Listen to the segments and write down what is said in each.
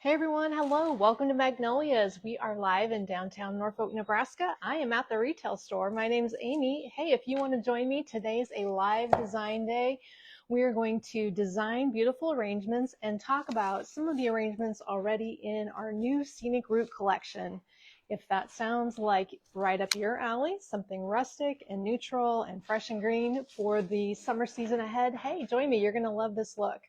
Hey everyone, hello, welcome to Magnolias. We are live in downtown Norfolk, Nebraska. I am at the retail store. My name's Amy. Hey, if you want to join me, today's a live design day. We are going to design beautiful arrangements and talk about some of the arrangements already in our new Scenic Route collection. If that sounds like right up your alley, something rustic and neutral and fresh and green for the summer season ahead, hey, join me. You're going to love this look.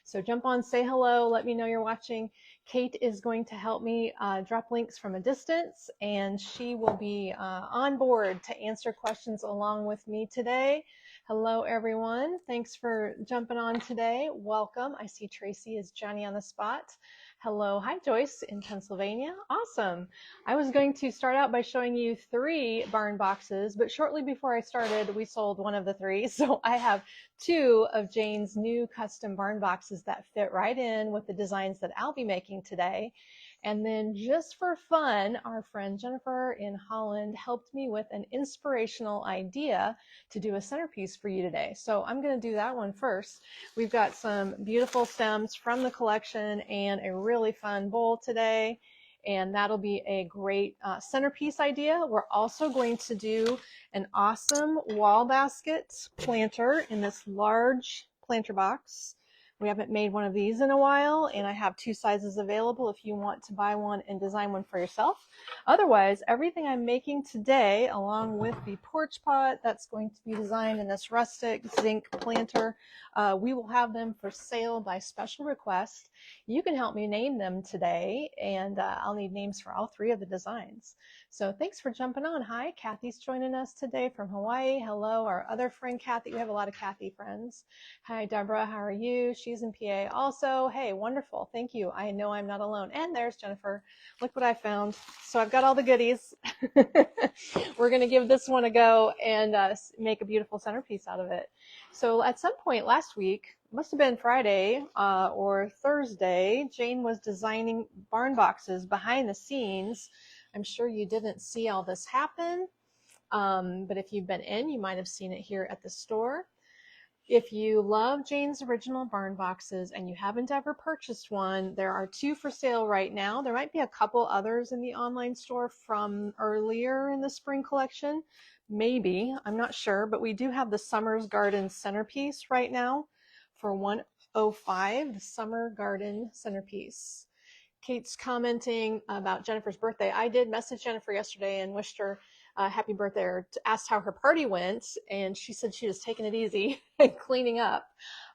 So jump on, say hello, let me know you're watching. Kate is going to help me drop links from a distance, and she will be on board to answer questions along with me today. Hello, everyone. Thanks for jumping on today. Welcome. I see Tracy is Johnny on the spot. Hello. Hi, Joyce in Pennsylvania. Awesome. I was going to start out by showing you 3 barn boxes, but shortly before I started, we sold one of the 3. So I have 2 of Jane's new custom barn boxes that fit right in with the designs that I'll be making today. And then just for fun, our friend Jennifer in Holland helped me with an inspirational idea to do a centerpiece for you today. So I'm going to do that one first. We've got some beautiful stems from the collection and a really fun bowl today. And that'll be a great centerpiece idea. We're also going to do an awesome wall basket planter in this large planter box. We haven't made one of these in a while, and I have 2 sizes available if you want to buy one and design one for yourself. Otherwise, everything I'm making today, along with the porch pot that's going to be designed in this rustic zinc planter, we will have them for sale by special request. You can help me name them today, and I'll need names for all 3 of the designs. So thanks for jumping on. Hi, Kathy's joining us today from Hawaii. Hello, our other friend Kathy. We have a lot of Kathy friends. Hi, Deborah. How are you? She's in PA also. Hey, wonderful. Thank you. I know I'm not alone. And there's Jennifer. Look what I found. So I've got all the goodies. We're going to give this one a go and make a beautiful centerpiece out of it. So at some point last week, must have been Friday or Thursday, Jane was designing barn boxes behind the scenes. I'm sure you didn't see all this happen, but if you've been in, you might have seen it here at the store. If you love Jane's original barn boxes and you haven't ever purchased one, there are 2 for sale right now. There might be a couple others in the online store from earlier in the spring collection. Maybe, I'm not sure, but we do have the Summer's Garden centerpiece right now for $105, the Summer Garden centerpiece. Kate's commenting about Jennifer's birthday. I did message Jennifer yesterday and wished her happy birthday, or asked how her party went, and she said she was taking it easy and cleaning up.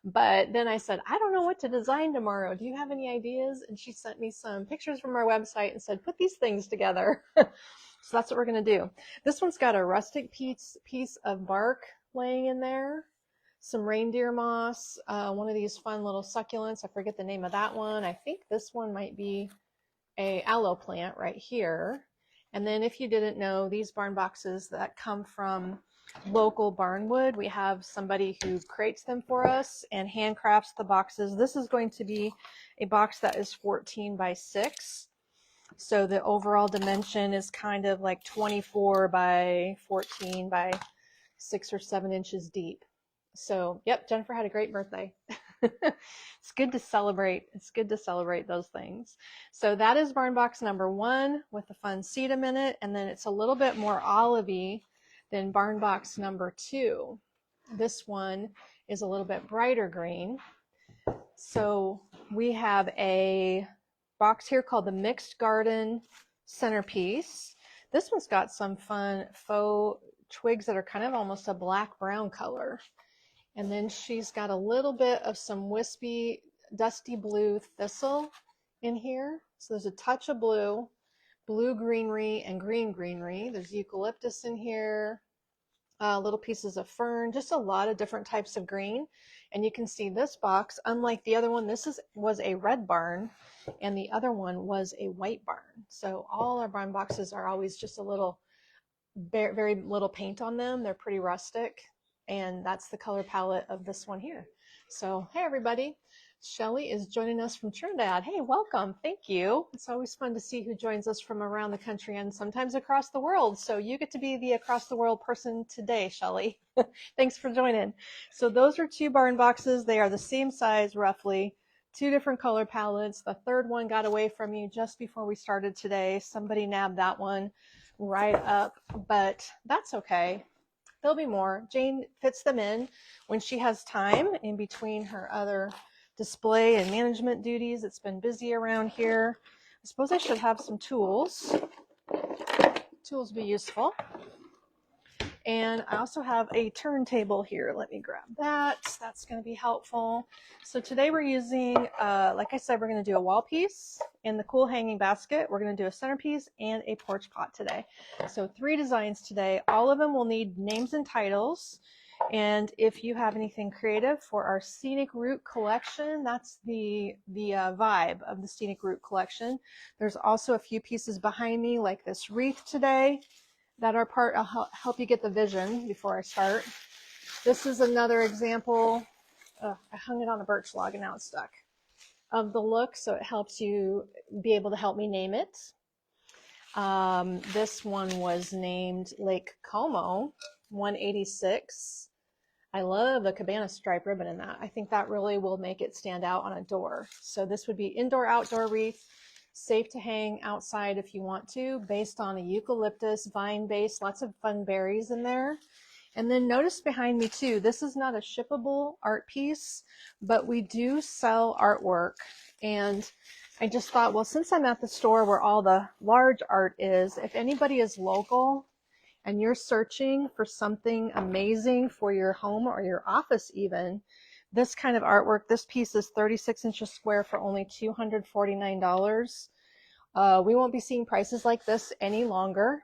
But then I said, I don't know what to design tomorrow. Do you have any ideas? And she sent me some pictures from our website and said, put these things together. So that's what we're going to do. This one's got a rustic piece of bark laying in there, some reindeer moss, one of these fun little succulents. I forget the name of that one. I think this one might be a aloe plant right here. And then if you didn't know, these barn boxes that come from local barnwood, we have somebody who creates them for us and handcrafts the boxes. This is going to be a box that is 14 by 6. So the overall dimension is kind of like 24 by 14 by 6 or 7 inches deep. So, yep, Jennifer had a great birthday. It's good to celebrate. It's good to celebrate those things. So that is barn box number 1 with the fun sedum in it. And then it's a little bit more olivey than barn box number 2. This one is a little bit brighter green. So we have a box here called the Mixed Garden Centerpiece. This one's got some fun faux twigs that are kind of almost a black brown color. And then she's got a little bit of some wispy, dusty blue thistle in here. So there's a touch of blue, blue greenery, and green greenery. There's eucalyptus in here, little pieces of fern, just a lot of different types of green. And you can see this box, unlike the other one, this was a red barn, and the other one was a white barn. So all our barn boxes are always just a little, very, very little paint on them. They're pretty rustic. And that's the color palette of this one here. So, hey everybody, Shelly is joining us from Trinidad. Hey, welcome, thank you. It's always fun to see who joins us from around the country and sometimes across the world. So you get to be the across the world person today, Shelly. Thanks for joining. So those are 2 barn boxes. They are the same size roughly, 2 different color palettes. The third one got away from you just before we started today. Somebody nabbed that one right up, but that's okay. There'll be more. Jane fits them in when she has time in between her other display and management duties. It's been busy around here. I suppose I should have some tools. Tools be useful. And I also have a turntable here. Let me grab that. That's going to be helpful. So today we're using, like I said, we're going to do a wall piece in the cool hanging basket. We're going to do a centerpiece and a porch pot today. So 3 designs today. All of them will need names and titles. And if you have anything creative for our Scenic Route collection, that's the vibe of the Scenic Route collection. There's also a few pieces behind me like this wreath today that are part. I'll help you get the vision before I start. This is another example. I hung it on a birch log and now it's stuck. Of the look, so it helps you be able to help me name it. This one was named Lake Como 186. I love the cabana stripe ribbon in that. I think that really will make it stand out on a door. So this would be indoor-outdoor wreath, safe to hang outside if you want to, based on a eucalyptus vine base, lots of fun berries in there. And then notice behind me too, this is not a shippable art piece, but we do sell artwork. And I just thought, well, since I'm at the store where all the large art is, if anybody is local and you're searching for something amazing for your home or your office even, this kind of artwork, this piece is 36 inches square for only $249. We won't be seeing prices like this any longer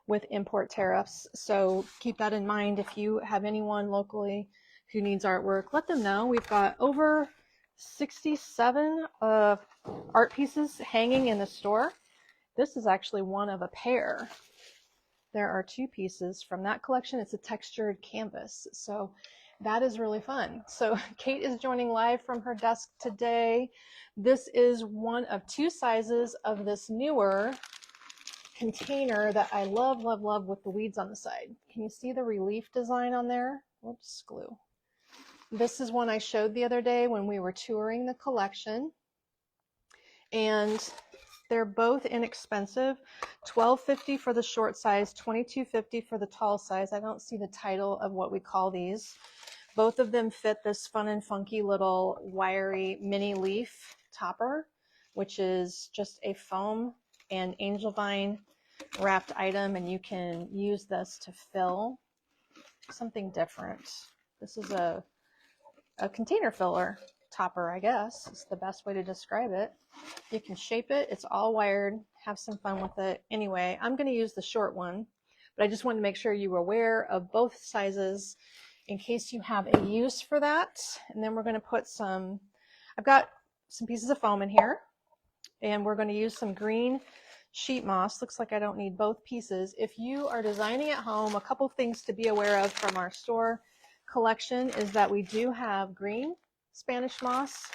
with import tariffs. So keep that in mind. If you have anyone locally who needs artwork, let them know. We've got over 67 art pieces hanging in the store. This is actually one of a pair. There are 2 pieces from that collection. It's a textured canvas. So that is really fun. So Kate is joining live from her desk today. This is one of 2 sizes of this newer container that I love, love, love with the weeds on the side. Can you see the relief design on there? Whoops, glue. This is one I showed the other day when we were touring the collection. And they're both inexpensive. $12.50 for the short size, $22.50 for the tall size. I don't see the title of what we call these. Both of them fit this fun and funky little wiry mini leaf topper, which is just a foam and angel vine wrapped item, and you can use this to fill something different. This is a container filler topper, I guess is the best way to describe it. You can shape it. It's all wired. Have some fun with it. Anyway, I'm going to use the short one, but I just wanted to make sure you were aware of both sizes in case you have a use for that. And then we're going to put some, I've got some pieces of foam in here, and we're going to use some green sheet moss. Looks like I don't need both pieces. If you are designing at home, a couple things to be aware of from our store collection is that we do have green Spanish moss,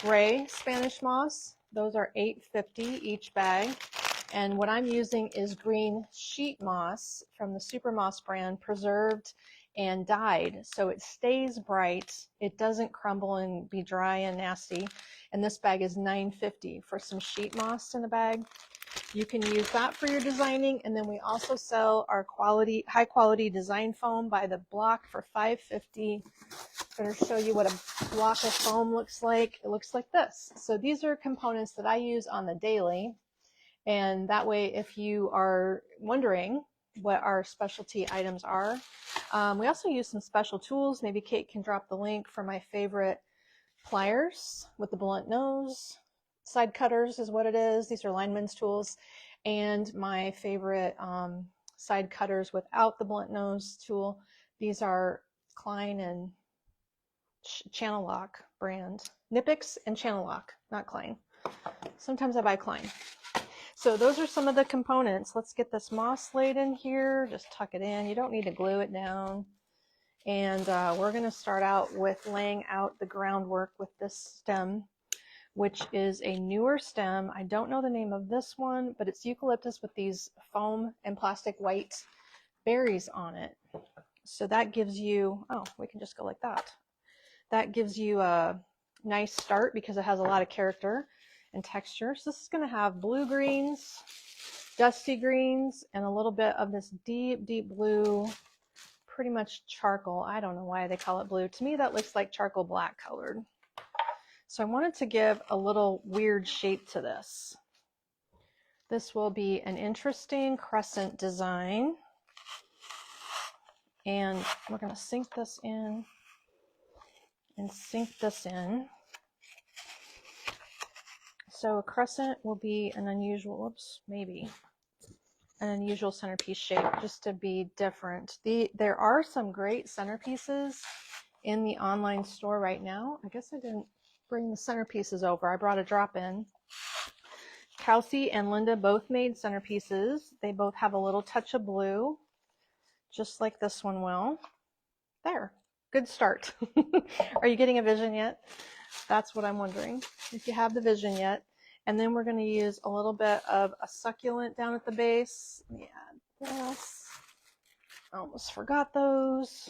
gray Spanish moss. Those are $8.50 each bag. And what I'm using is green sheet moss from the Super Moss brand, preserved and dyed. So it stays bright. It doesn't crumble and be dry and nasty. And this bag is $9.50 for some sheet moss in a bag. You can use that for your designing. And then we also sell our high quality design foam by the block for $5.50. I'm going to show you what a block of foam looks like. It looks like this. So these are components that I use on the daily. And that way, if you are wondering what our specialty items are, we also use some special tools. Maybe Kate can drop the link for my favorite pliers with the blunt nose. Side cutters is what it is. These are lineman's tools. And my favorite side cutters without the blunt nose tool. These are Klein and Channel Lock brand. Nipix and Channel Lock, not Klein. Sometimes I buy Klein. So those are some of the components. Let's get this moss laid in here. Just tuck it in. You don't need to glue it down. And we're going to start out with laying out the groundwork with this stem, which is a newer stem. I don't know the name of this one, but it's eucalyptus with these foam and plastic white berries on it. So that gives you, oh, we can just go like that. That gives you nice start because it has a lot of character and texture. So this is going to have blue greens, dusty greens, and a little bit of this deep, deep blue, pretty much charcoal. I don't know why they call it blue. To me, that looks like charcoal black colored. So I wanted to give a little weird shape to this. This will be an interesting crescent design. And we're going to sink this in and sink this in. So a crescent will be an unusual, oops, maybe an unusual centerpiece shape just to be different. There are some great centerpieces in the online store right now. I guess I didn't bring the centerpieces over. I brought a drop in. Kelsey and Linda both made centerpieces. They both have a little touch of blue, just like this one will. There, good start. Are you getting a vision yet? That's what I'm wondering, if you have the vision yet. And then we're going to use a little bit of a succulent down at the base. Let me add this. I almost forgot those.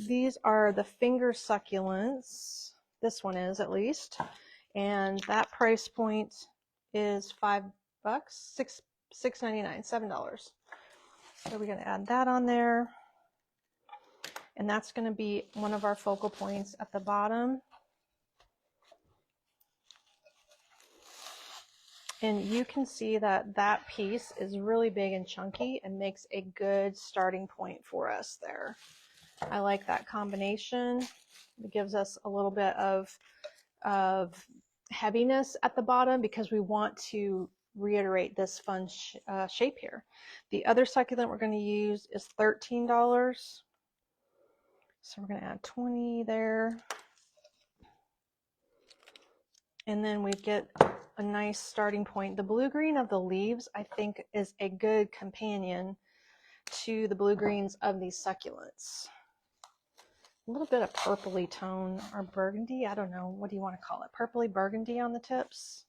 These are the finger succulents. This one is, at least. And that price point is $5, $6.99, $7. So we're going to add that on there. And that's going to be one of our focal points at the bottom. And you can see that that piece is really big and chunky and makes a good starting point for us there. I like that combination. It gives us a little bit of heaviness at the bottom because we want to reiterate this fun shape here. The other succulent we're going to use is $13. So we're going to add 20 there. And then we get a nice starting point. The blue-green of the leaves, I think, is a good companion to the blue-greens of these succulents. A little bit of purpley tone or burgundy. I don't know. What do you want to call it? Purpley burgundy on the tips.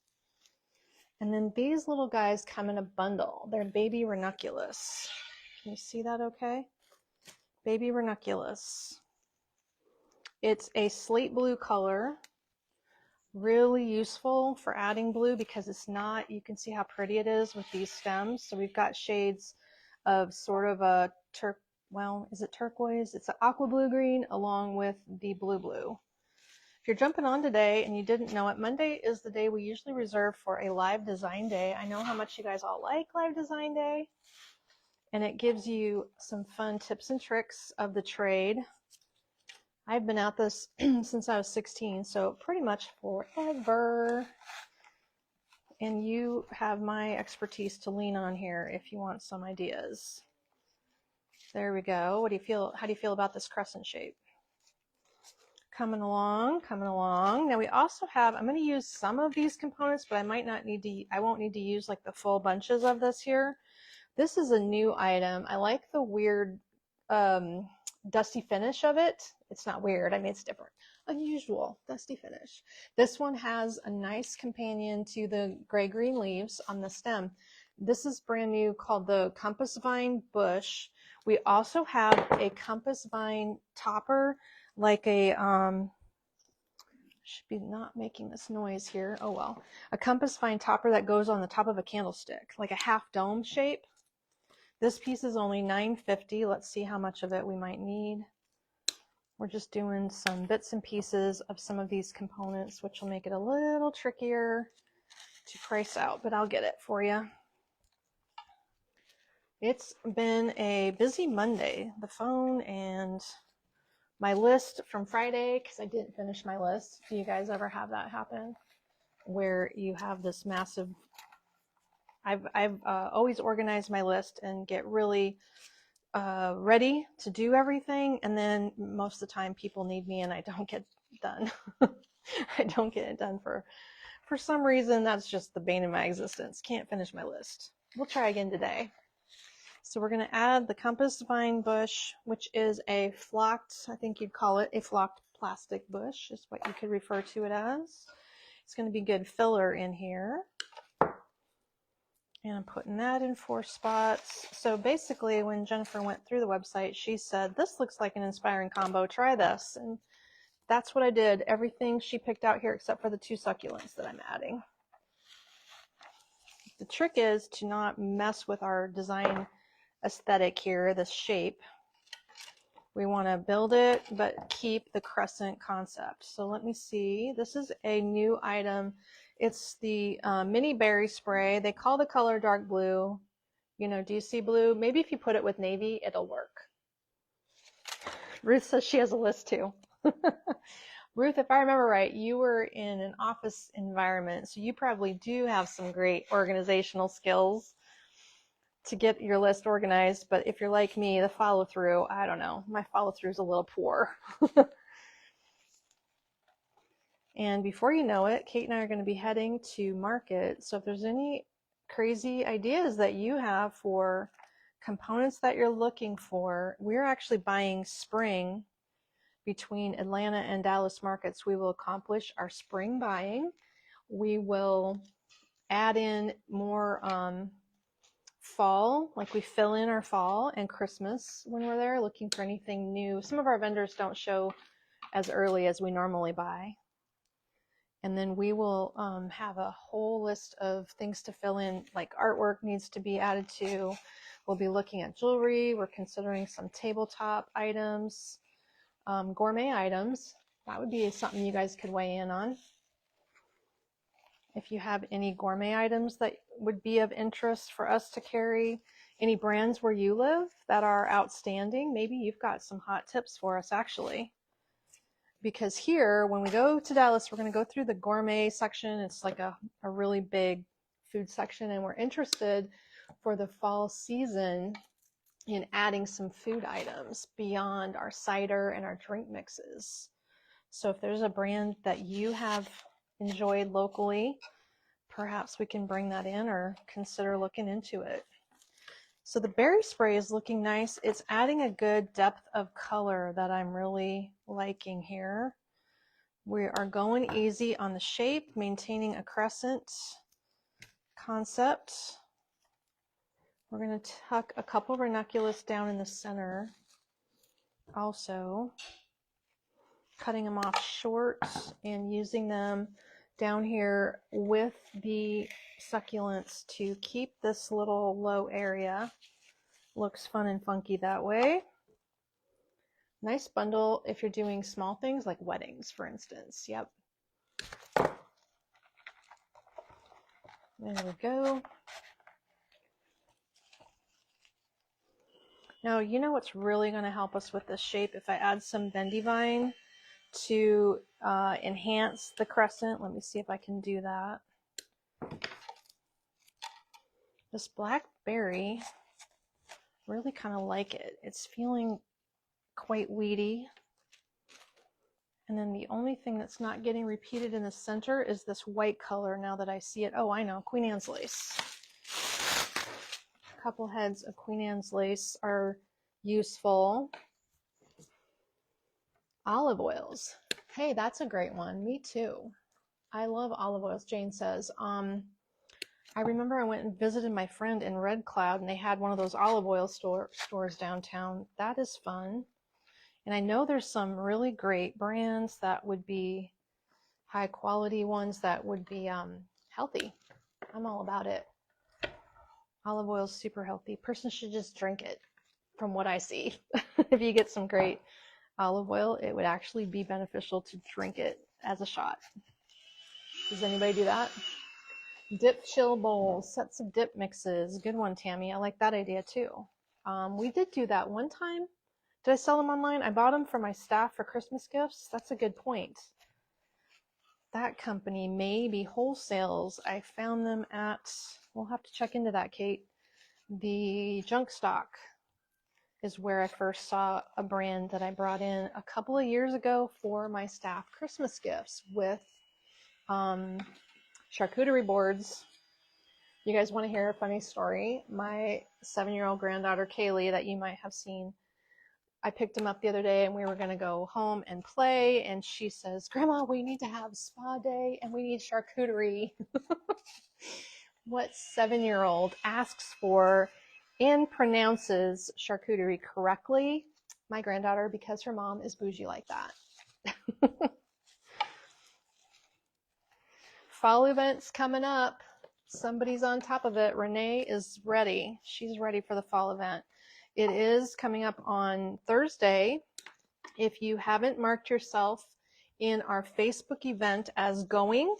And then these little guys come in a bundle. They're baby ranunculus. Can you see that okay? Baby ranunculus. It's a slate blue color. Really useful for adding blue because it's not, you can see how pretty it is with these stems. So we've got shades of sort of a well, is it turquoise? It's an aqua blue green along with the blue blue. If you're jumping on today and you didn't know it, Monday is the day we usually reserve for a live design day. I know how much you guys all like live design day, and it gives you some fun tips and tricks of the trade. I've been at this since I was 16, so pretty much forever. And you have my expertise to lean on here if you want some ideas. There we go. What do you feel? How do you feel about this crescent shape? Coming along, coming along. Now we also have, I'm going to use some of these components, but I won't need to use like the full bunches of this here. This is a new item. I like the weird dusty finish of it. It's not weird, I mean, it's different. Unusual dusty finish. This one has a nice companion to the gray-green leaves on the stem. This is brand new, called the Compass Vine Bush. We also have a Compass Vine topper, like a, should be not making this noise here, oh well. A Compass Vine topper that goes on the top of a candlestick, like a half dome shape. This piece is only $9.50. Let's see how much of it we might need. We're just doing some bits and pieces of some of these components, which will make it a little trickier to price out, but I'll get it for you. It's been a busy Monday. The phone and my list from Friday, because I didn't finish my list. Do you guys ever have that happen? Where you have this massive... I've always organized my list and get really ready to do everything, and then most of the time people need me and I don't get done. I don't get it done for some reason. That's just the bane of my existence. Can't finish my list. We'll try again today. So we're going to add the Compass Vine Bush, which is a flocked, I think you'd call it a flocked plastic bush, is what you could refer to it as. It's going to be good filler in here. And I'm putting that in 4 spots. So basically, when Jennifer went through the website, she said, this looks like an inspiring combo. Try this. And that's what I did. Everything she picked out here except for the 2 succulents that I'm adding. The trick is to not mess with our design aesthetic here, this shape. We want to build it, but keep the crescent concept. So let me see. This is a new item. It's the mini berry spray. They call the color dark blue. You know, do you see blue? Maybe if you put it with navy, it'll work. Ruth says she has a list too. Ruth, if I remember right, you were in an office environment, so you probably do have some great organizational skills to get your list organized. But if you're like me, the follow through, I don't know, my follow through is a little poor. And before you know it, Kate and I are going to be heading to market. So if there's any crazy ideas that you have for components that you're looking for, we're actually buying spring between Atlanta and Dallas markets. We will accomplish our spring buying. We will add in more fall, like we fill in our fall and Christmas when we're there looking for anything new. Some of our vendors don't show as early as we normally buy. And then we will have a whole list of things to fill in, like artwork needs to be added to. We'll be looking at jewelry. We're considering some tabletop items, gourmet items. That would be something you guys could weigh in on. If you have any gourmet items that would be of interest for us to carry, any brands where you live that are outstanding, maybe you've got some hot tips for us actually. Because here, when we go to Dallas, we're going to go through the gourmet section. It's like a really big food section, and we're interested for the fall season in adding some food items beyond our cider and our drink mixes. So if there's a brand that you have enjoyed locally, perhaps we can bring that in or consider looking into it. So the berry spray is looking nice. It's adding a good depth of color that I'm really liking here. We are going easy on the shape, maintaining a crescent concept. We're going to tuck a couple ranunculus down in the center. Also, cutting them off short and using them down here with the succulents to keep this little low area. Looks fun and funky that way. Nice bundle if you're doing small things like weddings, for instance. Yep. There we go. Now, you know what's really going to help us with this shape? If I add some bendy vine to enhance the crescent. Let me see if I can do that. This blackberry, really kind of like it. It's feeling quite weedy. And then the only thing that's not getting repeated in the center is this white color now that I see it. Oh, I know, Queen Anne's lace. A couple heads of Queen Anne's lace are useful. Olive oils. Hey, that's a great one. Me too. I love olive oils, Jane says. I remember I went and visited my friend in Red Cloud, and they had one of those olive oil stores downtown. That is fun. And I know there's some really great brands that would be high quality ones that would be healthy. I'm all about it. Olive oil is super healthy. Person should just drink it from what I see. If you get some great olive oil, it would actually be beneficial to drink it as a shot. Does anybody do that? Dip chill bowls, sets of dip mixes. Good one, Tammy. I like that idea too. We did do that one time. Did I sell them online? I bought them for my staff for Christmas gifts. That's a good point. That company may be wholesales. I found them at, we'll have to check into that, Kate. The junk stock is where I first saw a brand that I brought in a couple of years ago for my staff Christmas gifts with charcuterie boards. You guys want to hear a funny story? My 7-year-old granddaughter, Kaylee, that you might have seen, I picked him up the other day and we were going to go home and play. And she says, Grandma, we need to have spa day and we need charcuterie. What 7-year-old asks for and pronounces charcuterie correctly? My granddaughter, because her mom is bougie like that. Fall events coming up. Somebody's on top of it. Renee is ready. She's ready for the fall event. It is coming up on Thursday. If you haven't marked yourself in our Facebook event as going,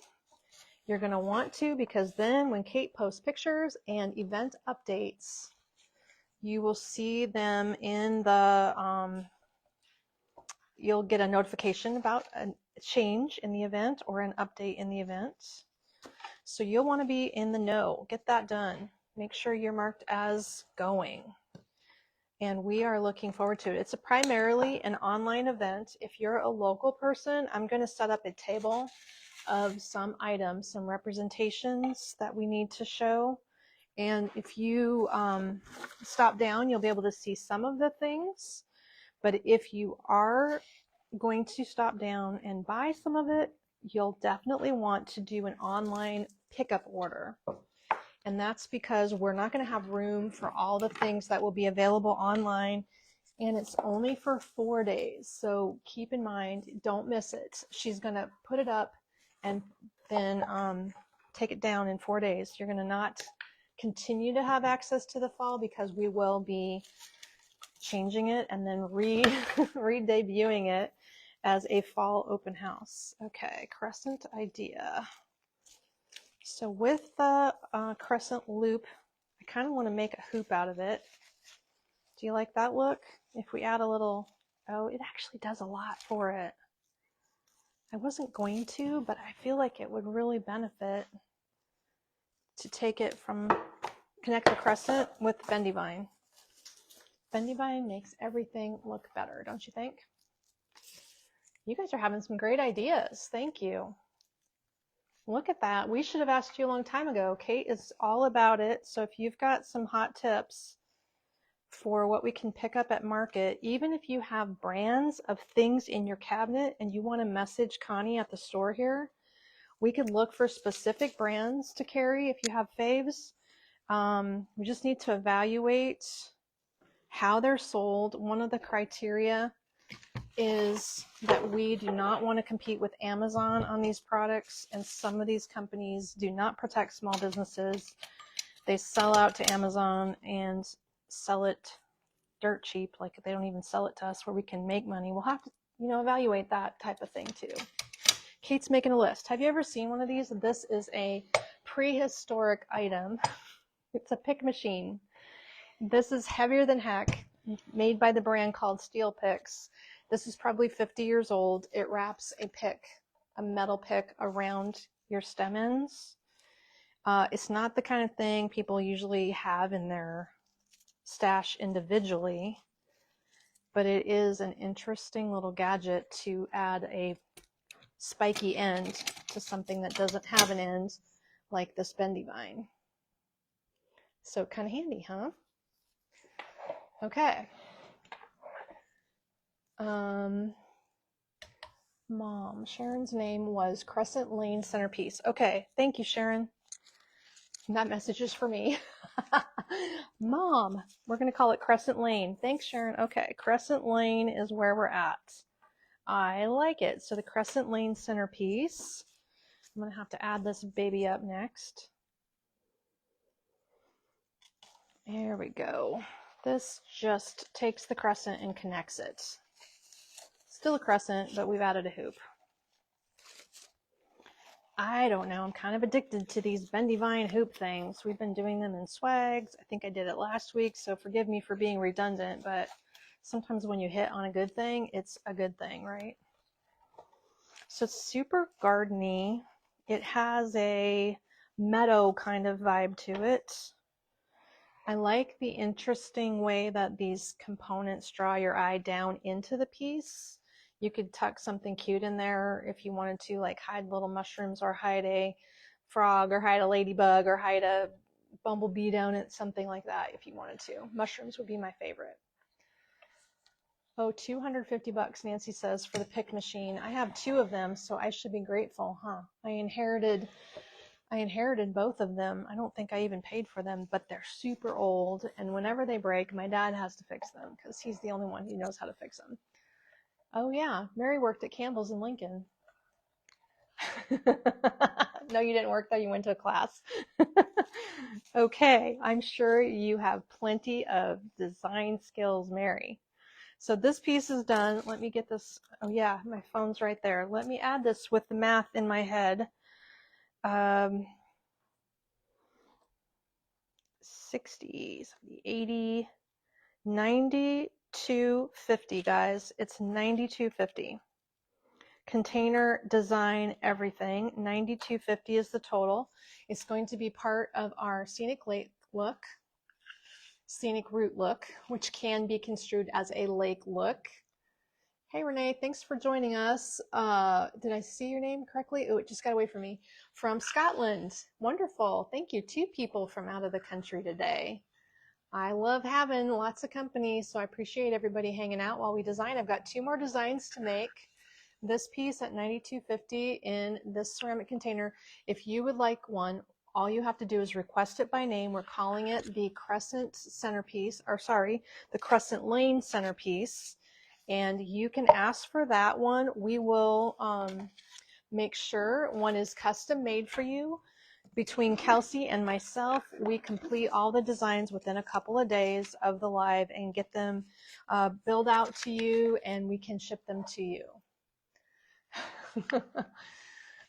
you're going to want to, because then when Kate posts pictures and event updates, you will see them in the, you'll get a notification about a change in the event or an update in the event. So you'll want to be in the know. Get that done. Make sure you're marked as going. And we are looking forward to it. It's primarily an online event. If you're a local person, I'm going to set up a table of some items, some representations that we need to show. And if you stop down, you'll be able to see some of the things. But if you are going to stop down and buy some of it, you'll definitely want to do an online pickup order. And that's because we're not going to have room for all the things that will be available online. And it's only for 4 days. So keep in mind, don't miss it. She's going to put it up and then take it down in 4 days. You're going to not continue to have access to the fall because we will be changing it and then re-debuting it as a fall open house. Okay, crescent idea. So with the crescent loop, I kind of want to make a hoop out of it. Do you like that look? If we add a little, oh, it actually does a lot for it. I wasn't going to, but I feel like it would really benefit to take it from, connect the crescent with bendy vine. Bendy vine makes everything look better, don't you think? You guys are having some great ideas. Thank you. Look at that. We should have asked you a long time ago. Kate is all about it. So if you've got some hot tips for what we can pick up at market, even if you have brands of things in your cabinet and you want to message Connie at the store here, we could look for specific brands to carry if you have faves. We just need to evaluate how they're sold. One of the criteria is that we do not want to compete with Amazon on these products, and some of these companies do not protect small businesses. They sell out to Amazon and sell it dirt cheap, like they don't even sell it to us where we can make money. We'll have to, evaluate that type of thing too. Kate's making a list. Have you ever seen one of these? This is a prehistoric item. It's a pick machine. This is heavier than heck, made by the brand called Steel Picks. This is probably 50 years old. It wraps a pick, a metal pick, around your stem ends. It's not the kind of thing people usually have in their stash individually, but it is an interesting little gadget to add a spiky end to something that doesn't have an end, like this bendy vine. So kind of handy, huh? Okay. Mom, Sharon's name was Crescent Lane Centerpiece. Okay, thank you, Sharon. That message is for me. Mom, we're going to call it Crescent Lane. Thanks, Sharon. Okay, Crescent Lane is where we're at. I like it. So the Crescent Lane Centerpiece. I'm going to have to add this baby up next. There we go. This just takes the crescent and connects it. Still a crescent, but we've added a hoop. I don't know. I'm kind of addicted to these bendy vine hoop things. We've been doing them in swags. I think I did it last week, so forgive me for being redundant, but sometimes when you hit on a good thing, it's a good thing, right? So it's super gardeny. It has a meadow kind of vibe to it. I like the interesting way that these components draw your eye down into the piece. You could tuck something cute in there if you wanted to, like hide little mushrooms or hide a frog or hide a ladybug or hide a bumblebee down it, something like that if you wanted to. Mushrooms would be my favorite. Oh, 250 bucks, Nancy says, for the pick machine. I have 2 of them, so I should be grateful, huh? I inherited both of them. I don't think I even paid for them, but they're super old, and whenever they break, my dad has to fix them because he's the only one who knows how to fix them. Oh yeah, Mary worked at Campbell's in Lincoln. No, you didn't work there. You went to a class. Okay, I'm sure you have plenty of design skills, Mary. So this piece is done. Let me get this. Oh yeah, my phone's right there. Let me add this with the math in my head. 60, 70, 80, 92.50, guys. It's 92.50. Container, design, everything. 92.50 is the total. It's going to be part of our scenic lake look, scenic route look, which can be construed as a lake look. Hey Renee, thanks for joining us. Did I see your name correctly? Oh, it just got away from me. From Scotland. Wonderful. Thank you. 2 people from out of the country today. I love having lots of company, so I appreciate everybody hanging out while we design. I've got 2 more designs to make. This piece at $92.50 in this ceramic container. If you would like one, all you have to do is request it by name. We're calling it the Crescent Centerpiece, or sorry, the Crescent Lane Centerpiece. And you can ask for that one. We will make sure one is custom made for you. Between Kelsey and myself, we complete all the designs within a couple of days of the live and get them billed out to you, and we can ship them to you.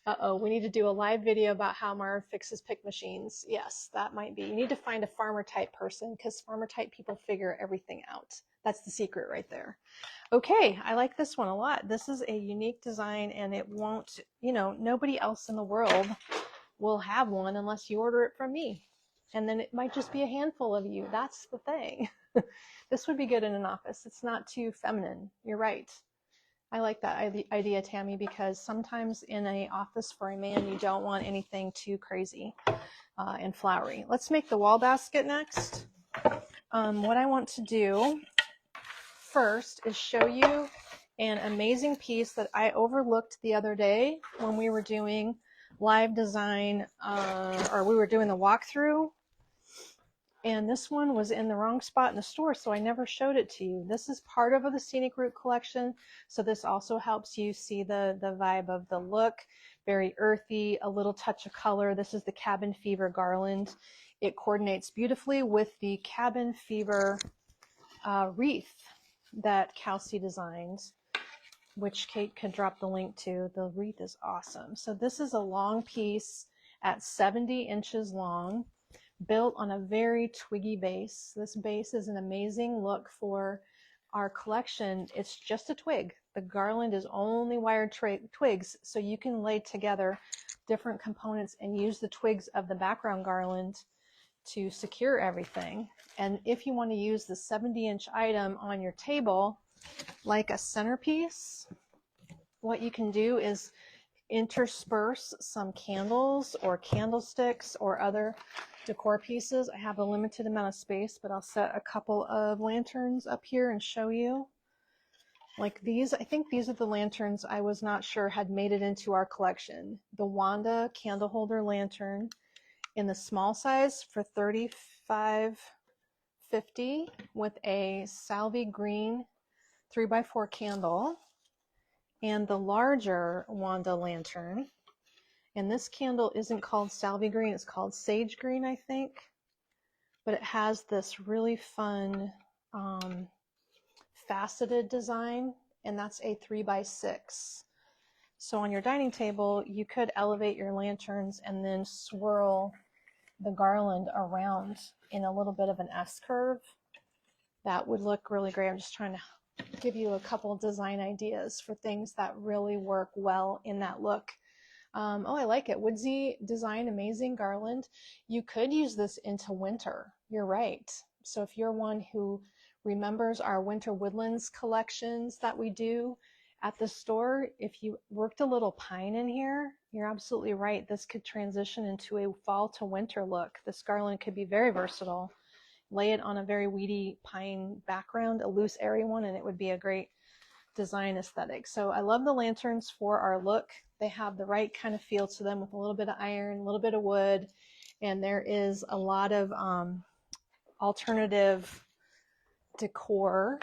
Uh-oh, we need to do a live video about how Marv fixes pick machines. Yes, that might be. You need to find a farmer type person because farmer type people figure everything out. That's the secret right there. Okay, I like this one a lot. This is a unique design, and it won't, nobody else in the world will have one unless you order it from me. And then it might just be a handful of you. That's the thing. This would be good in an office. It's not too feminine. You're right. I like that idea, Tammy, because sometimes in an office for a man, you don't want anything too crazy and flowery. Let's make the wall basket next. What I want to do first is show you an amazing piece that I overlooked the other day when we were doing live design, or we were doing the walkthrough. And this one was in the wrong spot in the store, so I never showed it to you. This is part of the Scenic Route collection, so this also helps you see the vibe of the look. Very earthy, a little touch of color. This is the Cabin Fever garland. It coordinates beautifully with the Cabin Fever wreath that Kelsey designed, which Kate could drop the link to. The wreath is awesome. So this is a long piece at 70 inches long, built on a very twiggy base. This base is an amazing look for our collection. It's just a twig. The garland is only wired twigs, so you can lay together different components and use the twigs of the background garland to secure everything. And if you want to use the 70-inch item on your table like a centerpiece, what you can do is intersperse some candles or candlesticks or other decor pieces. I have a limited amount of space, but I'll set a couple of lanterns up here and show you. Like these, I think these are the lanterns I was not sure had made it into our collection. The Wanda candle holder lantern in the small size for $35.50 with a Salvie green 3x4 candle, and the larger Wanda lantern. And this candle isn't called Salvie green, it's called sage green, I think. But it has this really fun faceted design, and that's a 3x6. So on your dining table, you could elevate your lanterns and then swirl the garland around in a little bit of an S curve. That would look really great. I'm just trying to give you a couple of design ideas for things that really work well in that look. Oh, I like it. Woodsy design, amazing garland. You could use this into winter. You're right. So if you're one who remembers our winter woodlands collections that we do at the store, if you worked a little pine in here, you're absolutely right. This could transition into a fall to winter look. This garland could be very versatile. Lay it on a very weedy pine background, a loose, airy one, and it would be a great design aesthetic. So I love the lanterns for our look. They have the right kind of feel to them with a little bit of iron, a little bit of wood, and there is a lot of alternative decor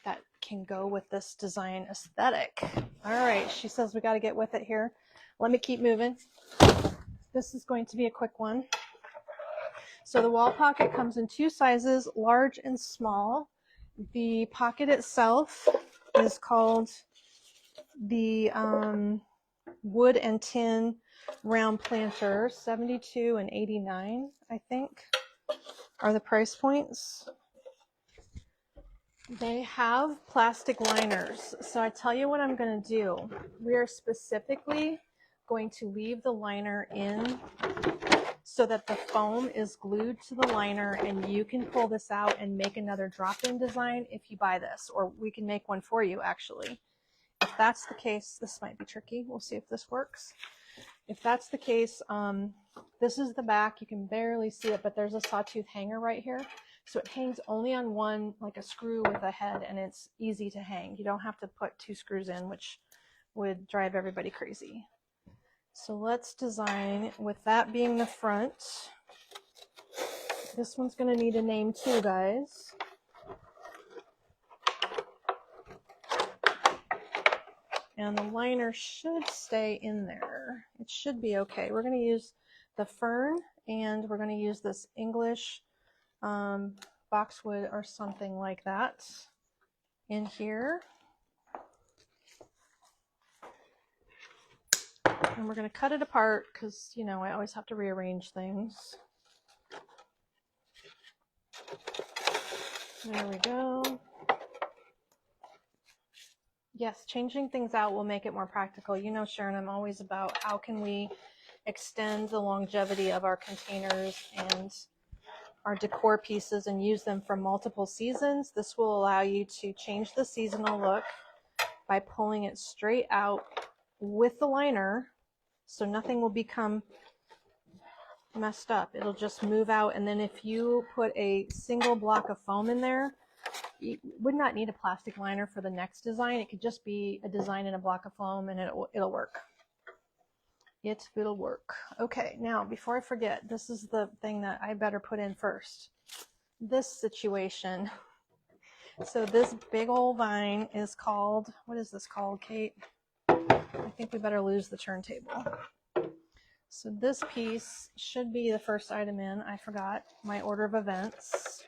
that can go with this design aesthetic. All right, she says we got to get with it here. Let me keep moving. This is going to be a quick one. So the wall pocket comes in two sizes, large and small. The pocket itself is called the wood and tin round planter. 72 and 89, I think, are the price points. They have plastic liners. So I tell you what I'm going to do. We are specifically going to leave the liner in so that the foam is glued to the liner, and you can pull this out and make another drop-in design if you buy this, or we can make one for you actually. If that's the case, this might be tricky. We'll see if this works. If that's the case, this is the back. You can barely see it, but there's a sawtooth hanger right here. So it hangs only on one, like a screw with a head, and it's easy to hang. You don't have to put two screws in, which would drive everybody crazy. So let's design with that being the front. This one's going to need a name too, guys. And the liner should stay in there. It should be okay. We're going to use the fern, and we're going to use this English boxwood or something like that in here. And we're going to cut it apart because, you know, I always have to rearrange things. There we go. Yes, changing things out will make it more practical. You know, Sharon, I'm always about how can we extend the longevity of our containers and our decor pieces and use them for multiple seasons. This will allow you to change the seasonal look by pulling it straight out with the liner, so nothing will become messed up. It'll just move out, and then if you put a single block of foam in there, you would not need a plastic liner for the next design. It could just be a design in a block of foam, and it'll work. It will work. Okay, now before I forget, this is the thing that I better put in first. This situation. So this big old vine is called, what is this called, Kate? I think we better lose the turntable. So this piece should be the first item in. I forgot my order of events.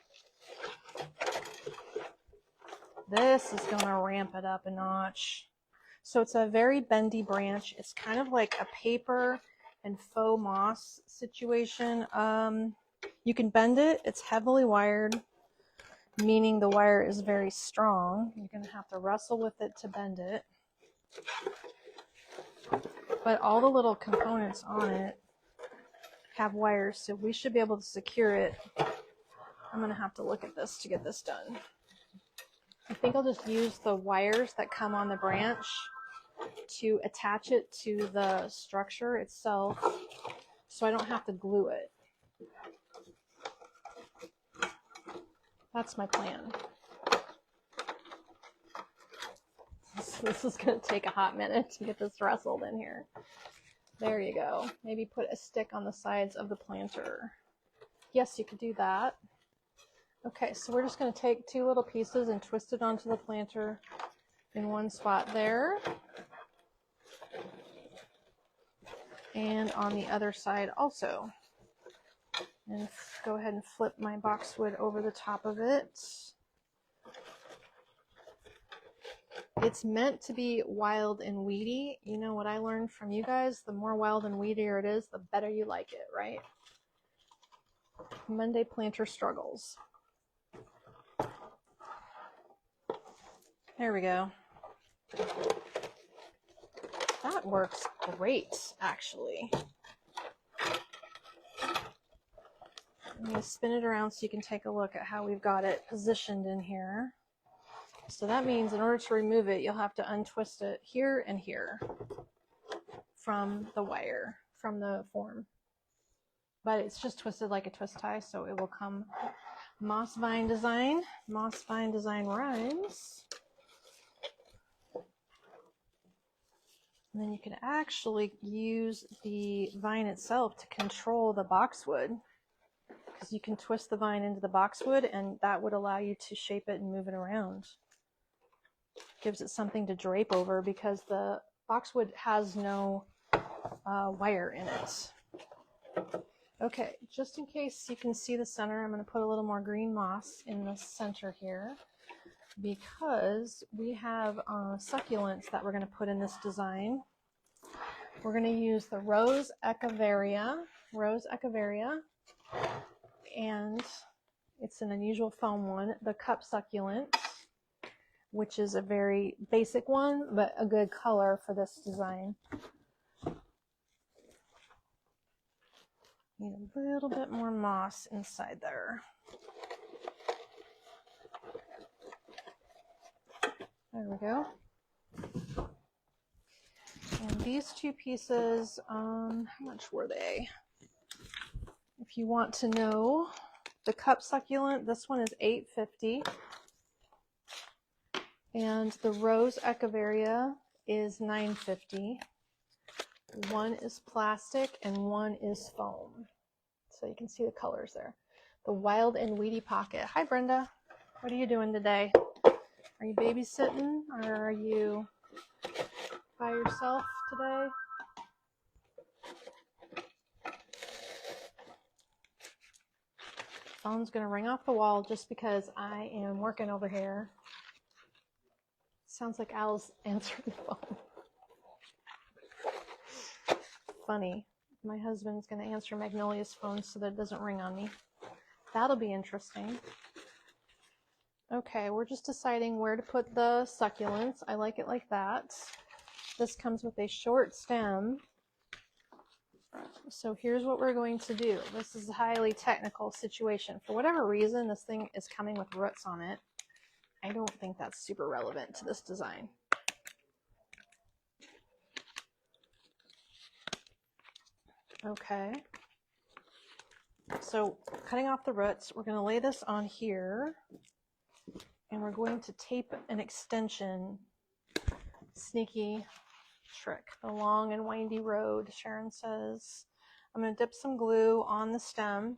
This is going to ramp it up a notch. So it's a very bendy branch. It's kind of like a paper and faux moss situation. You can bend it. It's heavily wired, meaning the wire is very strong. You're going to have to wrestle with it to bend it. But all the little components on it have wires, so we should be able to secure it. I'm going to have to look at this to get this done. I think I'll just use the wires that come on the branch to attach it to the structure itself, so I don't have to glue it. That's my plan. So this is going to take a hot minute to get this wrestled in here. There you go. Maybe put a stick on the sides of the planter. Yes, you could do that. Okay, so we're just going to take two little pieces and twist it onto the planter in one spot there. And on the other side also. And go ahead and flip my boxwood over the top of it. It's meant to be wild and weedy. You know what I learned from you guys? The more wild and weedier it is, the better you like it, right? Monday planter struggles. There we go. That works great, actually. I'm going to spin it around so you can take a look at how we've got it positioned in here. So that means in order to remove it, you'll have to untwist it here and here from the wire, from the form. But it's just twisted like a twist tie, so it will come. Moss vine design. Moss vine design rhymes. And then you can actually use the vine itself to control the boxwood, because you can twist the vine into the boxwood, and that would allow you to shape it and move it around. Gives it something to drape over because the boxwood has no wire in it. Okay, just in case you can see the center, I'm going to put a little more green moss in the center here because we have succulents that we're going to put in this design. We're going to use the Rose Echeveria, and it's an unusual foam one, the cup succulent, which is a very basic one, but a good color for this design. Need a little bit more moss inside there. There we go. And these two pieces, how much were they? If you want to know, the cup succulent, this one is $8.50. And the Rose Echeveria is $9.50. One is plastic and one is foam. So you can see the colors there. The Wild and Weedy Pocket. Hi, Brenda. What are you doing today? Are you babysitting or are you by yourself today? Phone's going to ring off the wall just because I am working over here. Sounds like Al's answering the phone. Funny. My husband's going to answer Magnolia's phone so that it doesn't ring on me. That'll be interesting. Okay, we're just deciding where to put the succulents. I like it like that. This comes with a short stem. So here's what we're going to do. This is a highly technical situation. For whatever reason, this thing is coming with roots on it. I don't think that's super relevant to this design. Okay. So cutting off the roots, we're going to lay this on here. And we're going to tape an extension. Sneaky trick. The long and windy road, Sharon says. I'm going to dip some glue on the stem,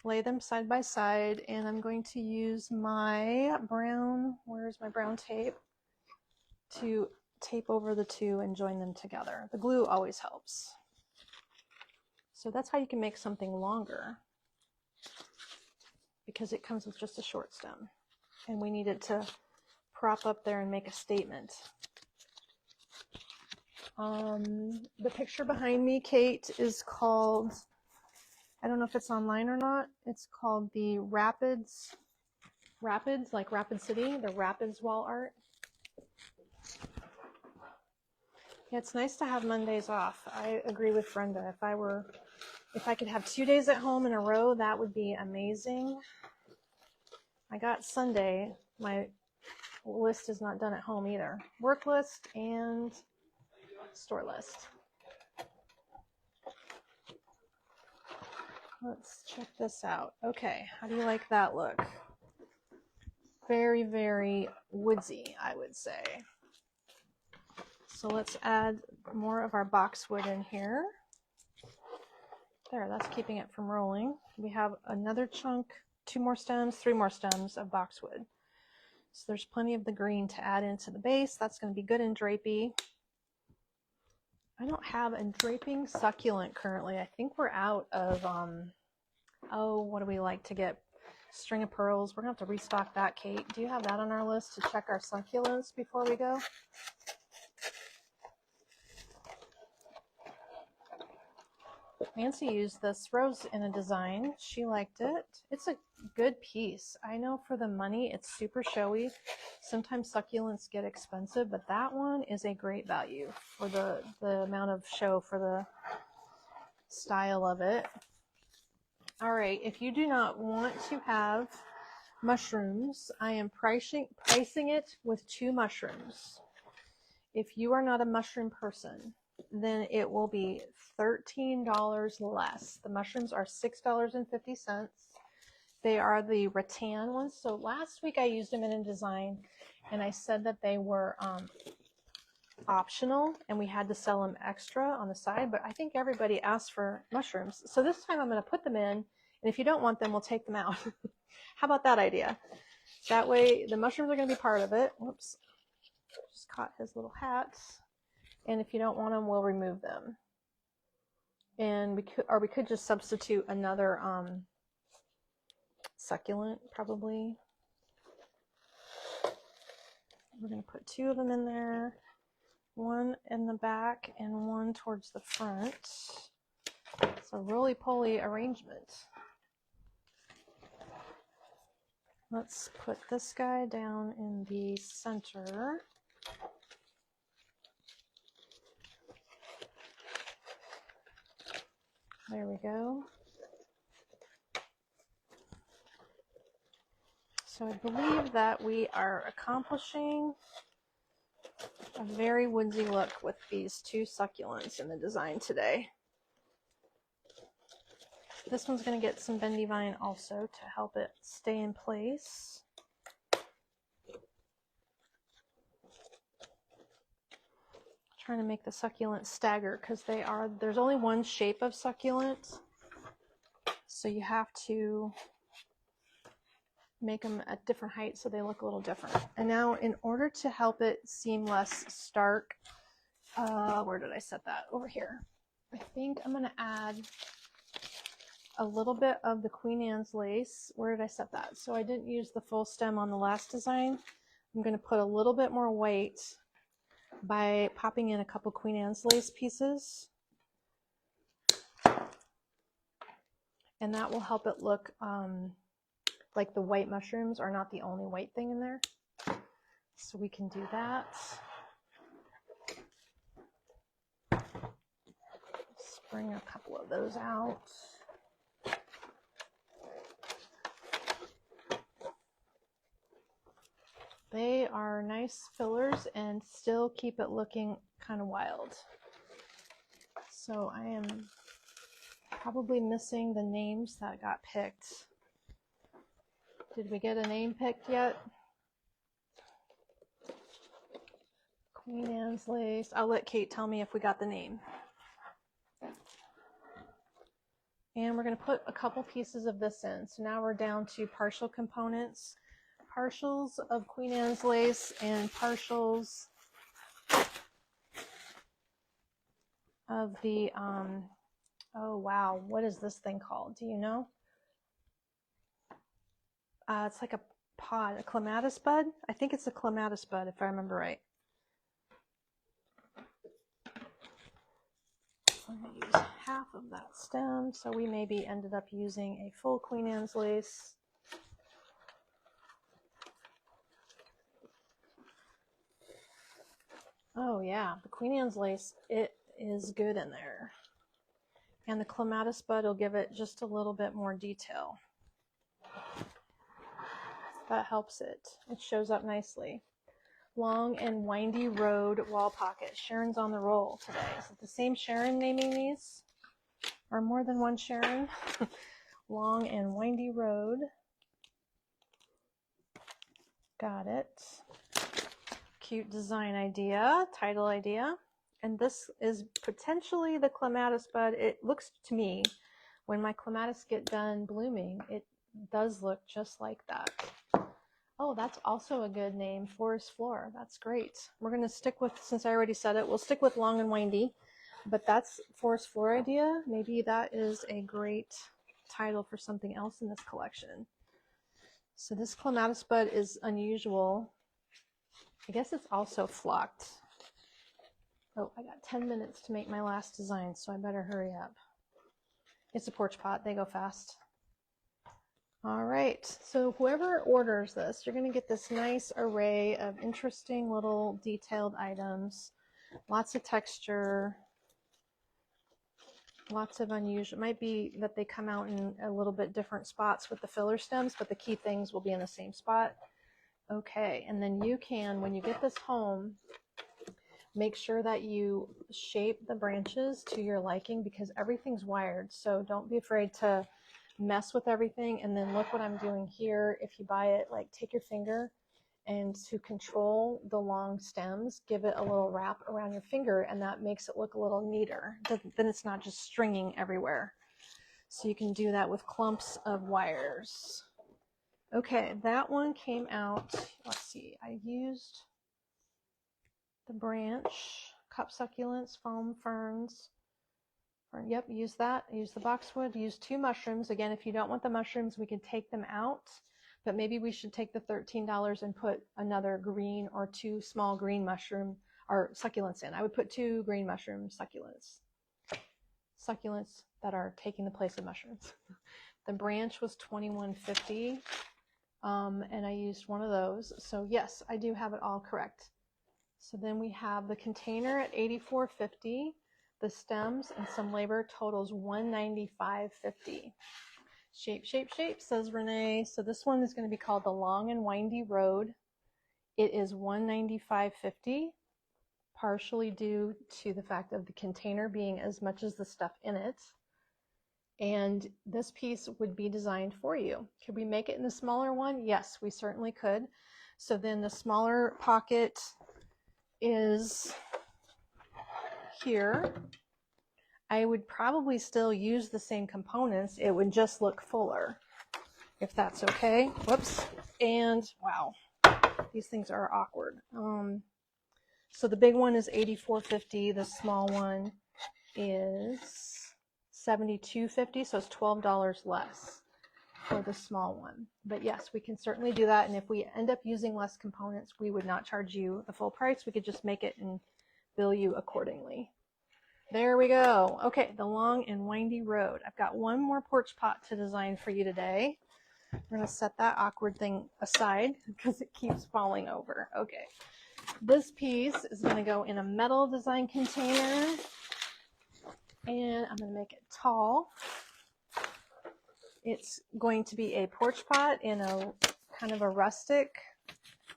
lay them side by side, and I'm going to use my brown, where's my brown tape, to tape over the two and join them together. The glue always helps. So that's how you can make something longer, because it comes with just a short stem. And we need it to prop up there and make a statement. The picture behind me, Kate, is called, I don't know if it's online or not, it's called the Rapids, like Rapid City, the Rapids wall art. Yeah, it's nice to have Mondays off. I agree with Brenda. If I could have 2 days at home in a row, that would be amazing. I got Sunday. My list is not done at home either. Work list and store list. Let's check this out. Okay, how do you like that look? Very, very woodsy, I would say. So let's add more of our boxwood in here. There, that's keeping it from rolling. We have another chunk, 2 more stems, 3 more stems of boxwood. So there's plenty of the green to add into the base. That's going to be good and drapey. I don't have a draping succulent currently. I think we're out of, what do we like to get? String of pearls. We're going to have to restock that, Kate. Do you have that on our list to check our succulents before we go? Nancy used this rose in a design. She liked it. It's a good piece. I know for the money, it's super showy. Sometimes succulents get expensive, but that one is a great value for the amount of show, for the style of it. All right, if you do not want to have mushrooms, I am pricing it with 2 mushrooms. If you are not a mushroom person, then it will be $13 less. The mushrooms are $6.50. They are the rattan ones. So last week I used them in a design and I said that they were optional and we had to sell them extra on the side, but I think everybody asked for mushrooms. So this time I'm going to put them in, and if you don't want them, we'll take them out. How about that idea? That way the mushrooms are going to be part of it. Whoops, just caught his little hat. And if you don't want them, we'll remove them. And we could just substitute another succulent, probably. We're going to put 2 of them in there, one in the back and one towards the front. It's a roly-poly arrangement. Let's put this guy down in the center. There we go. So I believe that we are accomplishing a very woodsy look with these 2 succulents in the design today. This one's going to get some bendy vine also to help it stay in place. Trying to make the succulents stagger because there's only one shape of succulent, so you have to make them at different heights so they look a little different. And now in order to help it seem less stark, where did I set that? Over here. I think I'm going to add a little bit of the Queen Anne's lace. Where did I set that? So I didn't use the full stem on the last design. I'm going to put a little bit more weight by popping in a couple Queen Anne's lace pieces. And that will help it look like the white mushrooms are not the only white thing in there. So we can do that. Let's bring a couple of those out. They are nice fillers and still keep it looking kind of wild. So I am probably missing the names that got picked. Did we get a name picked yet? Queen Anne's lace. I'll let Kate tell me if we got the name. And we're going to put a couple pieces of this in. So now we're down to partial components. Partials of Queen Anne's lace and partials of the, oh wow, what is this thing called? Do you know? It's like a pod, a clematis bud. I think it's a clematis bud, if I remember right. I'm going to use half of that stem, so we maybe ended up using a full Queen Anne's lace. Oh yeah, the Queen Anne's lace, it is good in there. And the clematis bud will give it just a little bit more detail. That helps it. It shows up nicely. Long and windy road wall pocket. Sharon's on the roll today. Is it the same Sharon naming these? Or more than one Sharon? Long and windy road. Got it. Cute design idea, title idea. And this is potentially the clematis bud. It looks to me, when my clematis get done blooming, it does look just like that. Oh, that's also a good name, Forest Floor. That's great. We're going to stick with, since I already said it, we'll stick with long and windy, but that's Forest Floor idea. Maybe that is a great title for something else in this collection. So this clematis bud is unusual. I guess it's also flocked. Oh, I got 10 minutes to make my last design, so I better hurry up. It's a porch pot. They go fast. All right, so whoever orders this, you're going to get this nice array of interesting little detailed items, lots of texture, lots of unusual. It might be that they come out in a little bit different spots with the filler stems, but the key things will be in the same spot. Okay, and then you can, when you get this home, make sure that you shape the branches to your liking because everything's wired, so don't be afraid to mess with everything. And then look what I'm doing here. If you buy it, like take your finger and to control the long stems, give it a little wrap around your finger, and that makes it look a little neater. Then it's not just stringing everywhere. So you can do that with clumps of wires. Okay, that one came out, let's see, I used the branch, cup succulents, foam ferns. Yep, use that. Use the boxwood. Use 2 mushrooms. Again, if you don't want the mushrooms, we could take them out, but maybe we should take the $13 and put another green or 2 small green mushroom or succulents in. I would put 2 green mushroom succulents. Succulents that are taking the place of mushrooms. The branch was $21.50, and I used one of those. So yes, I do have it all correct. So then we have the container at $84.50. The stems and some labor totals $195.50. Shape, shape, shape, says Renee. So this one is going to be called the Long and Windy Road. It is $195.50, partially due to the fact of the container being as much as the stuff in it. And this piece would be designed for you. Could we make it in the smaller one? Yes, we certainly could. So then the smaller pocket is here. I would probably still use the same components. It would just look fuller, if that's okay. Whoops. And wow, these things are awkward. So the big one is $84.50. The small one is $72.50. So it's $12 less for the small one. But yes, we can certainly do that. And if we end up using less components, we would not charge you the full price. We could just make it and bill you accordingly. There we go. Okay, the Long and Windy Road. I've got one more porch pot to design for you today. We're going to set that awkward thing aside because it keeps falling over. Okay, this piece is going to go in a metal design container, and I'm going to make it tall. It's going to be a porch pot in a kind of a rustic.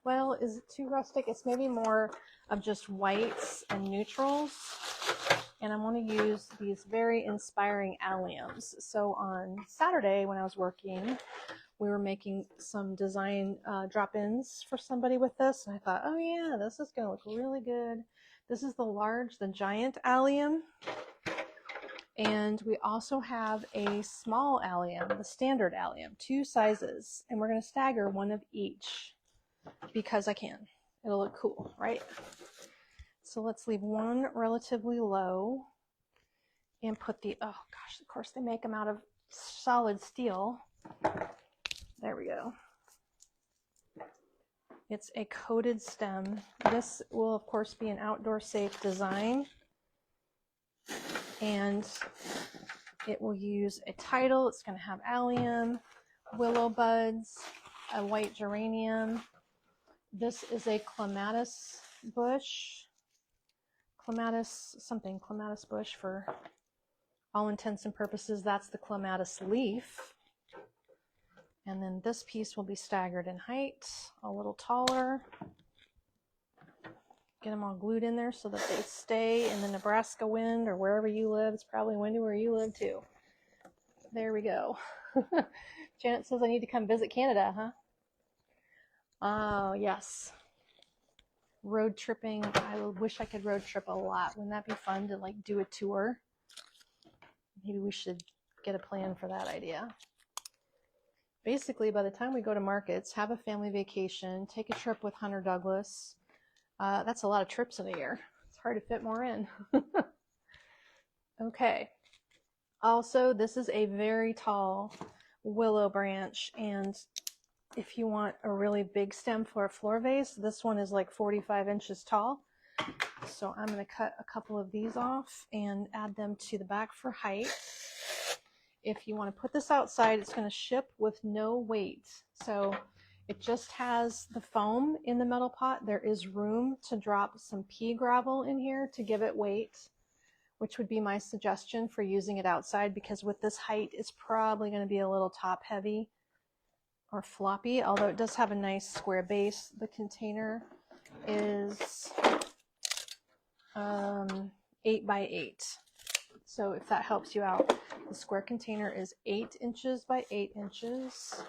Well, is it too rustic? It's maybe more of just whites and neutrals. And I'm going to use these very inspiring alliums. So on Saturday when I was working, we were making some design drop-ins for somebody with this. And I thought, oh yeah, this is going to look really good. This is the giant allium. And we also have a small allium, the standard allium, 2 sizes. And we're going to stagger one of each because I can. It'll look cool, right? So let's leave one relatively low and put the, oh gosh, of course they make them out of solid steel. There we go. It's a coated stem. This will of course be an outdoor safe design. And it will use a title. It's going to have allium, willow buds, a white geranium. This is a clematis bush. Clematis bush for all intents and purposes. That's the clematis leaf. And then this piece will be staggered in height, a little taller. Get them all glued in there so that they stay in the Nebraska wind or wherever you live. It's probably windy where you live too. There we go. Janet says I need to come visit Canada, huh? Oh, yes. Road tripping. I wish I could road trip a lot. Wouldn't that be fun to like do a tour? Maybe we should get a plan for that idea. Basically, by the time we go to markets, have a family vacation, take a trip with Hunter Douglas. That's a lot of trips in a year. It's hard to fit more in. Okay. Also, this is a very tall willow branch, and if you want a really big stem for a floor vase, this one is like 45 inches tall. So I'm going to cut a couple of these off and add them to the back for height. If you want to put this outside, it's going to ship with no weight. So it just has the foam in the metal pot. There is room to drop some pea gravel in here to give it weight, which would be my suggestion for using it outside, because with this height, it's probably going to be a little top heavy or floppy, although it does have a nice square base. The container is 8 by 8. So if that helps you out, the square container is 8 inches by 8 inches.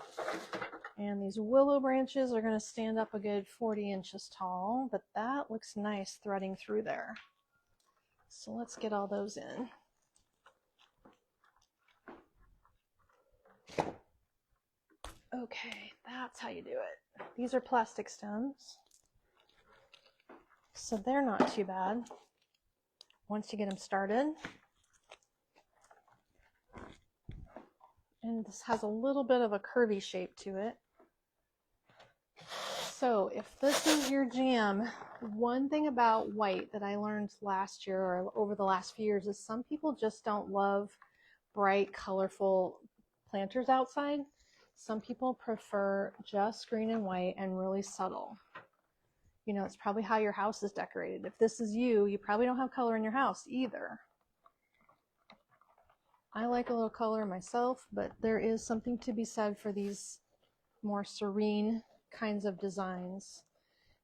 And these willow branches are going to stand up a good 40 inches tall, but that looks nice threading through there. So let's get all those in. Okay, that's how you do it. These are plastic stems, so they're not too bad once you get them started. And this has a little bit of a curvy shape to it. So if this is your jam, one thing about white that I learned last year or over the last few years is some people just don't love bright, colorful planters outside. Some people prefer just green and white and really subtle. You know, it's probably how your house is decorated. If this is you, you probably don't have color in your house either. I like a little color myself, but there is something to be said for these more serene kinds of designs.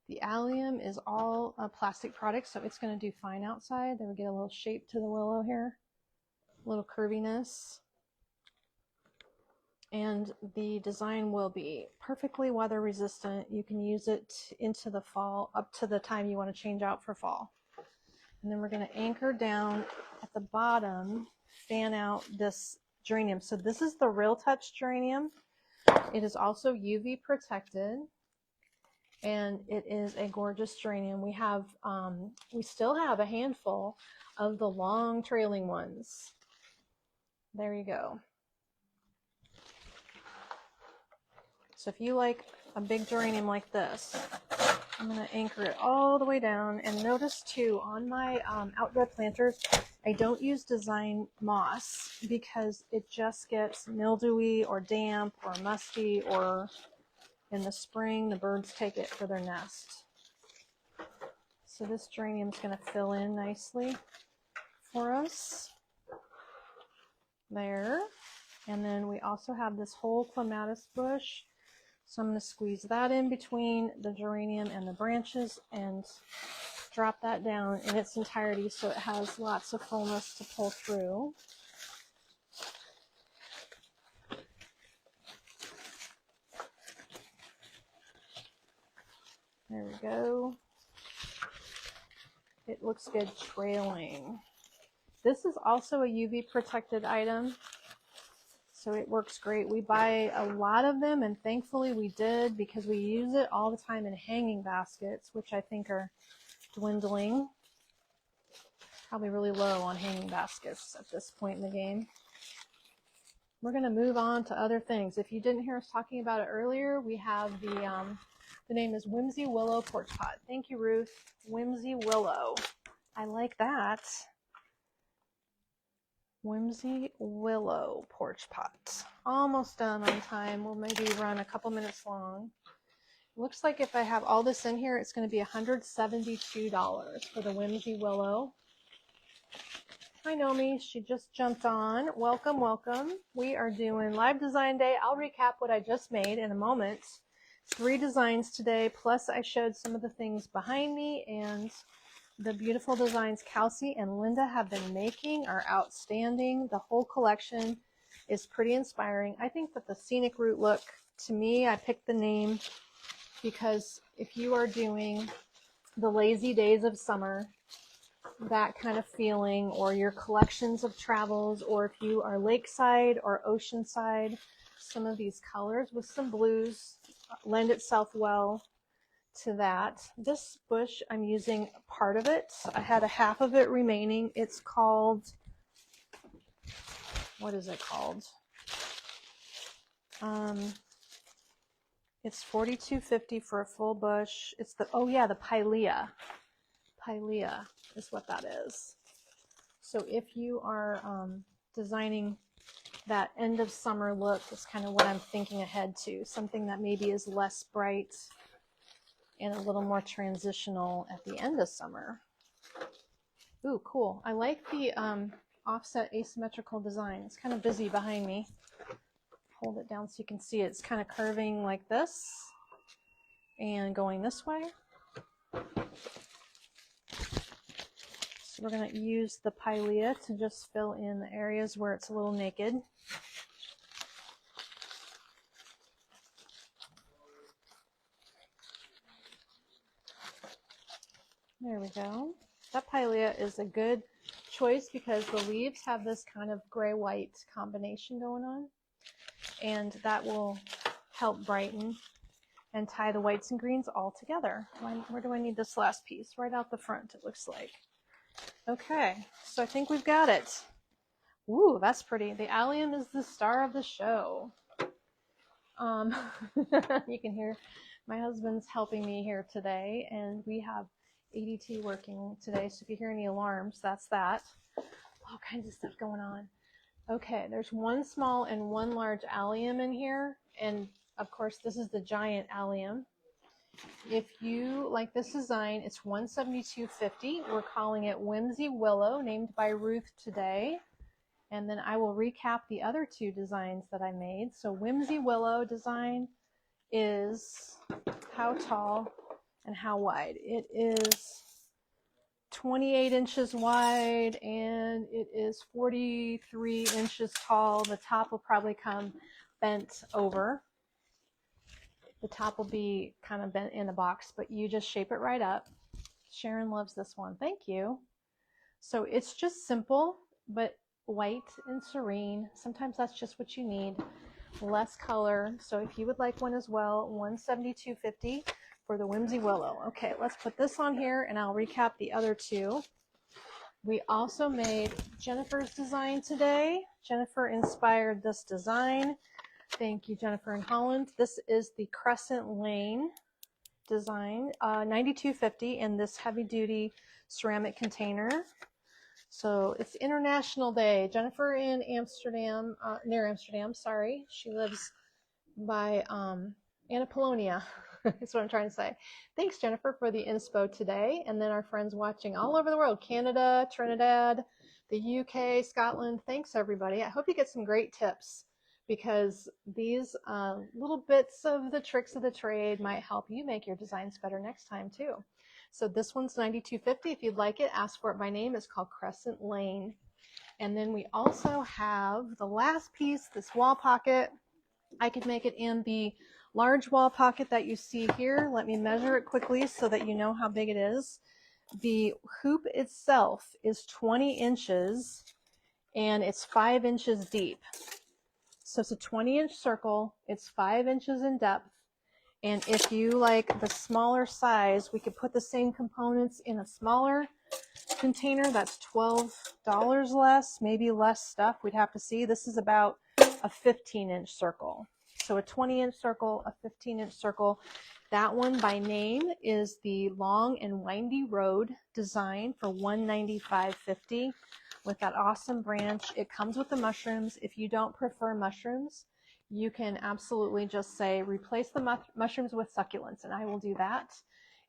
The allium is all a plastic product, so it's going to do fine outside. There we get a little shape to the willow here, a little curviness. And the design will be perfectly weather resistant. You can use it into the fall, up to the time you want to change out for fall. And then we're going to anchor down at the bottom, fan out this geranium. So this is the Real Touch geranium. It is also UV protected, and it is a gorgeous geranium. We have, we still have a handful of the long trailing ones. There you go. So if you like a big geranium like this, I'm going to anchor it all the way down. And notice too, on my outdoor planters, I don't use design moss because it just gets mildewy or damp or musty, or in the spring, the birds take it for their nest. So this geranium is going to fill in nicely for us. There. And then we also have this whole clematis bush. So I'm going to squeeze that in between the geranium and the branches and drop that down in its entirety so it has lots of fullness to pull through. There we go. It looks good trailing. This is also a UV protected item, so it works great. We buy a lot of them, and thankfully we did, because we use it all the time in hanging baskets, which I think are dwindling. Probably really low on hanging baskets at this point in the game. We're going to move on to other things. If you didn't hear us talking about it earlier, we have the name is Whimsy Willow Porch Pot. Thank you, Ruth. Whimsy Willow. I like that. Whimsy Willow Porch Pot. Almost done on time. We'll maybe run a couple minutes long. Looks like if I have all this in here, it's going to be $172 for the Whimsy Willow. Hi, Nomi. She just jumped on. Welcome, welcome. We are doing Live Design Day. I'll recap what I just made in a moment. 3 designs today, plus I showed some of the things behind me, and the beautiful designs Kelsey and Linda have been making are outstanding. The whole collection is pretty inspiring. I think that the Scenic Route look, to me, I picked the name because if you are doing the lazy days of summer, that kind of feeling, or your collections of travels, or if you are lakeside or oceanside, some of these colors with some blues lend itself well to that. This bush, I'm using part of it. I had a half of it remaining. It's called, what is it called? It's $42.50 for a full bush. It's the, oh yeah, the Pilea. Pilea is what that is. So if you are designing that end of summer look, is kind of what I'm thinking ahead to. Something that maybe is less bright and a little more transitional at the end of summer. Ooh, cool. I like the offset asymmetrical design. It's kind of busy behind me. Hold it down so you can see it. It's kind of curving like this and going this way. So we're going to use the Pilea to just fill in the areas where it's a little naked. There we go. That Pilea is a good choice because the leaves have this kind of gray-white combination going on, and that will help brighten and tie the whites and greens all together. Where do I need this last piece? Right out the front, it looks like. Okay, so I think we've got it. Ooh, that's pretty. The allium is the star of the show. You can hear my husband's helping me here today, and we have ADT working today, so if you hear any alarms, that's that. All kinds of stuff going on. Okay, there's one small and one large allium in here, and of course this is the giant allium. If you like this design, it's $172.50. We're calling it Whimsy Willow, named by Ruth today. And then I will recap the other two designs that I made. So Whimsy Willow design is how tall and how wide. It is 28 inches wide and it is 43 inches tall. The top will probably come bent over. The top will be kind of bent in a box, but you just shape it right up. Sharon loves this one. Thank you. So it's just simple, but white and serene. Sometimes that's just what you need. Less color. So if you would like one as well, $172.50 for the Whimsy Willow. Okay, let's put this on here and I'll recap the other two. We also made Jennifer's design today. Jennifer inspired this design. Thank you, Jennifer in Holland. This is the Crescent Lane design, $92.50 in this heavy duty ceramic container. So it's International Day. Jennifer in Amsterdam, near Amsterdam, sorry. She lives by Annapollonia. That's what I'm trying to say. Thanks, Jennifer, for the inspo today. And then our friends watching all over the world, Canada, Trinidad, the UK, Scotland. Thanks, everybody. I hope you get some great tips because these little bits of the tricks of the trade might help you make your designs better next time, too. So this one's $92.50. If you'd like it, ask for it by name. It's called Crescent Lane. And then we also have the last piece, this wall pocket. I could make it in the large wall pocket that you see here. Let me measure it quickly so that you know how big it is. The hoop itself is 20 inches and it's 5 inches deep. So it's a 20-inch circle. It's 5 inches in depth. And if you like the smaller size, we could put the same components in a smaller container. That's $12 less, maybe less stuff. We'd have to see. This is about a 15-inch circle. So a 20-inch circle, a 15-inch circle. That one by name is the Long and Windy Road design for $195.50 with that awesome branch. It comes with the mushrooms. If you don't prefer mushrooms, you can absolutely just say replace the mushrooms with succulents, and I will do that,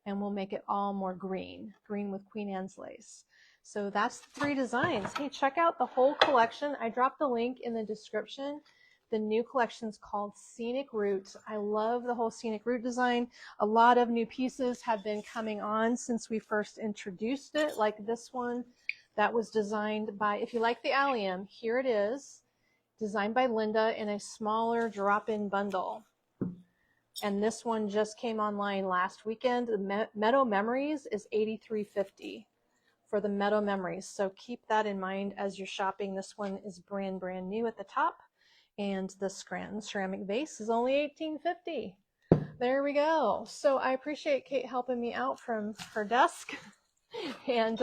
and we'll make it all more green with Queen Anne's lace. So that's the 3 designs. Hey, check out the whole collection. I dropped the link in the description. The new collection is called Scenic Route. I love the whole Scenic Route design. A lot of new pieces have been coming on since we first introduced it, like this one that was designed by, if you like the allium, here it is. Designed by Linda in a smaller drop-in bundle. And this one just came online last weekend. The Meadow Memories is $83.50 for the Meadow Memories. So keep that in mind as you're shopping. This one is brand new at the top. And the Scranton ceramic vase is only $18.50. There we go. So I appreciate Kate helping me out from her desk. And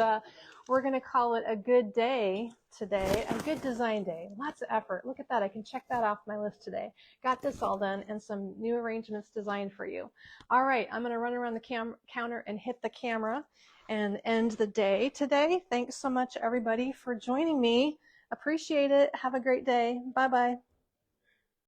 we're going to call it a good day today, a good design day. Lots of effort. Look at that. I can check that off my list today. Got this all done and some new arrangements designed for you. All right, I'm going to run around the counter and hit the camera and end the day today. Thanks so much, everybody, for joining me. Appreciate it. Have a great day. Bye-bye.